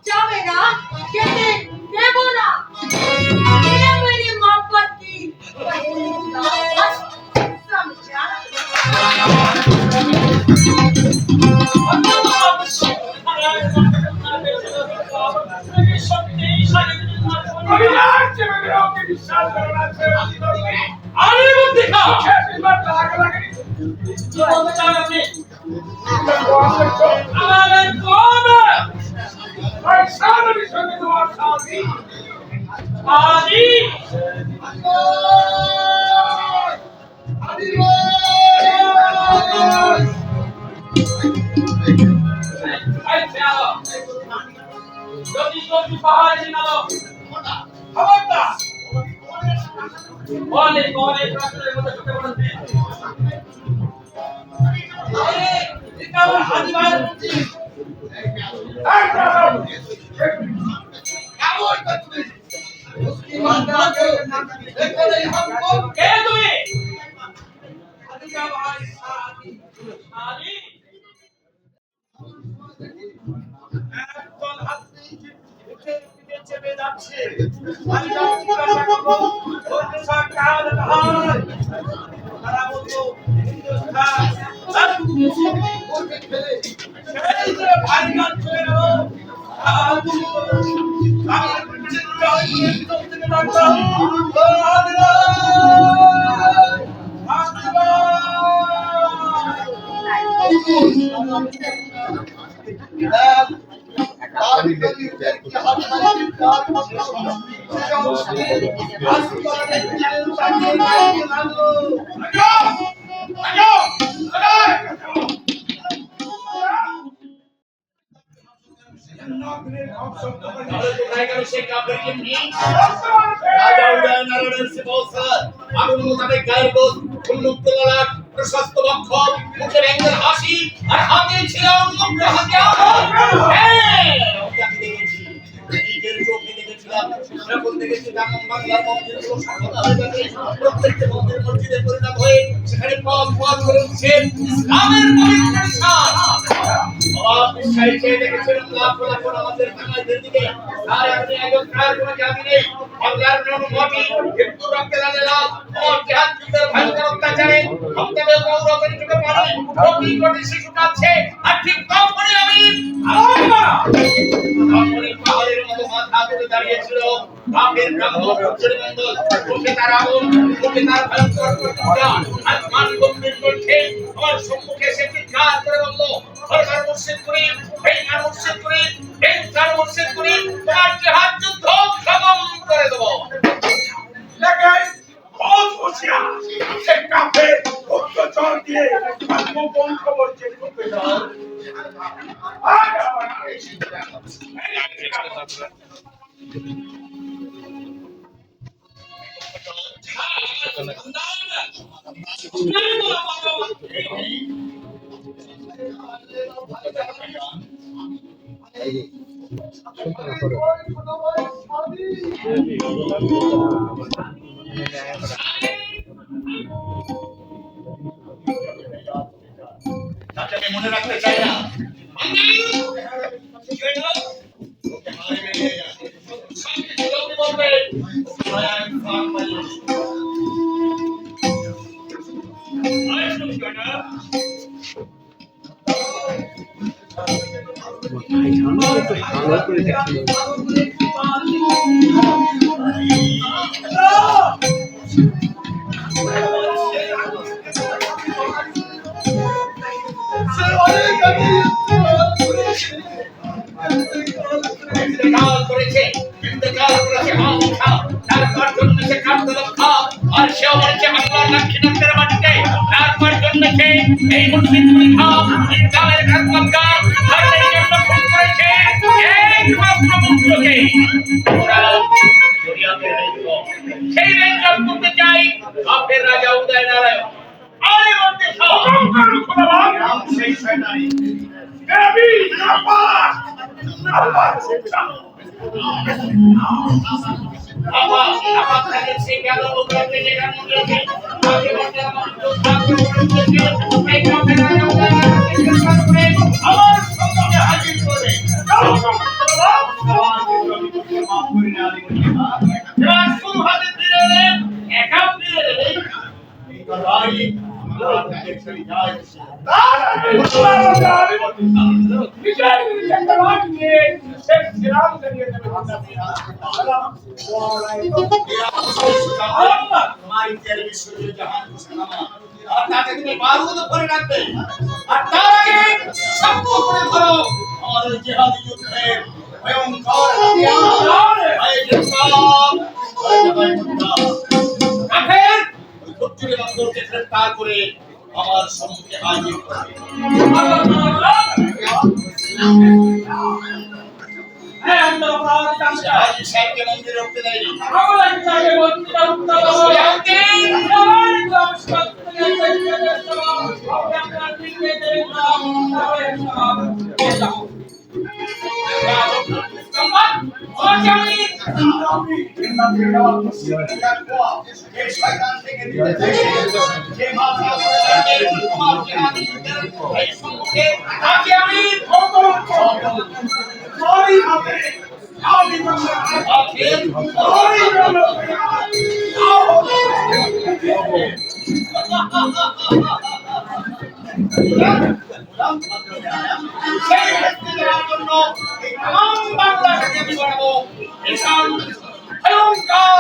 যাবে না, যেতে দেব না। ये मेरी मोहब्बत की पहली दावत, समझा? প্রশস্ত বক্ষ, মুখের একজন হাসি আর হাতে ছিল উন্মুক্ত হাতিয়ার। নিজের চোখে দেখেছিলাম, যখন দেখেছি তখন বাংলার মন্দিরগুলো সফলতা হয়ে গেছে, প্রত্যেকটা মন্দির মসজিদে পরিণত হয়ে সেখানে পথ পথ করে উঠছে ইসলামের পবিত্র নিশান। অবাক বিস্ময়ে চেয়ে দেখেছিলাম লাখ লাখ আমাদের বাঙালিদের দিকে। আর আপনি একজন প্রায় কোনো জাতি নেই, বাংলার নবী হিন্দু রক্তে লালে লাল আমার জেহাদ যুদ্ধের ভয়ঙ্কর অত্যাচারে ভক্তদের গৌরবের চোখে পানি কোটি কোটি শিশু কাঁদছে। আর ঠিক তখনই আমি পাহাড়ের মতো মাথা তুলে দাঁড়িয়েছিল বাপের ব্রাহ্মণ মন্ডল, মুখে তার আগুন, মুখে তার ভয়ঙ্কর প্রতিজ্ঞা। আর মান গম্ভীর কণ্ঠে আমার সম্মুখে সে চিৎকার করে বলল, সরকার মুর্শিদ করি, এই মান মুর্শিদ করি, এই চার মুর্শিদ করি, তোমার জেহাদ যুদ্ধ খতম করে দেব। बहुत होशियार से काफे उसको छोड़ दिए वो कौन खबर चली को बेटा आ जा তাকে মনে রাখতে চাই না। এই মুসলিম খাও ইসলামের খাতমতকার ধর্মের জন্য ফোন করেছে একমাত্র পুত্রকে সেই রেঞ্জন করতে চাই আপনার রাজা উদয় নারায়ণ আরে বলতে সেই শয়তানি নবী আল্লাহ আল্লাহ আল্লাহ আপনাকে সেই গেল ওকে যেটা মনে আছে আগে বলতে আমার তো এই কথা আমার সঙ্গে হাজির করে মাইকের বিশ্বজুড়ে জাহান সালামা আর তাকে তুমি বারুদ করে রাখবে আর তার আগে শক্ত করে ধরো আমার ওই জিহাদি যুদ্ধের ভয়ঙ্কর হাতিয়ার এই জিহাদ কাফের ওই খুচুরি বন্দরকে গ্রেফতার করে আমার সম্মুখে হাজির করবে হাজি সাহেবকে মন্দিরে উঠতে দেয়নি ভয়ঙ্কর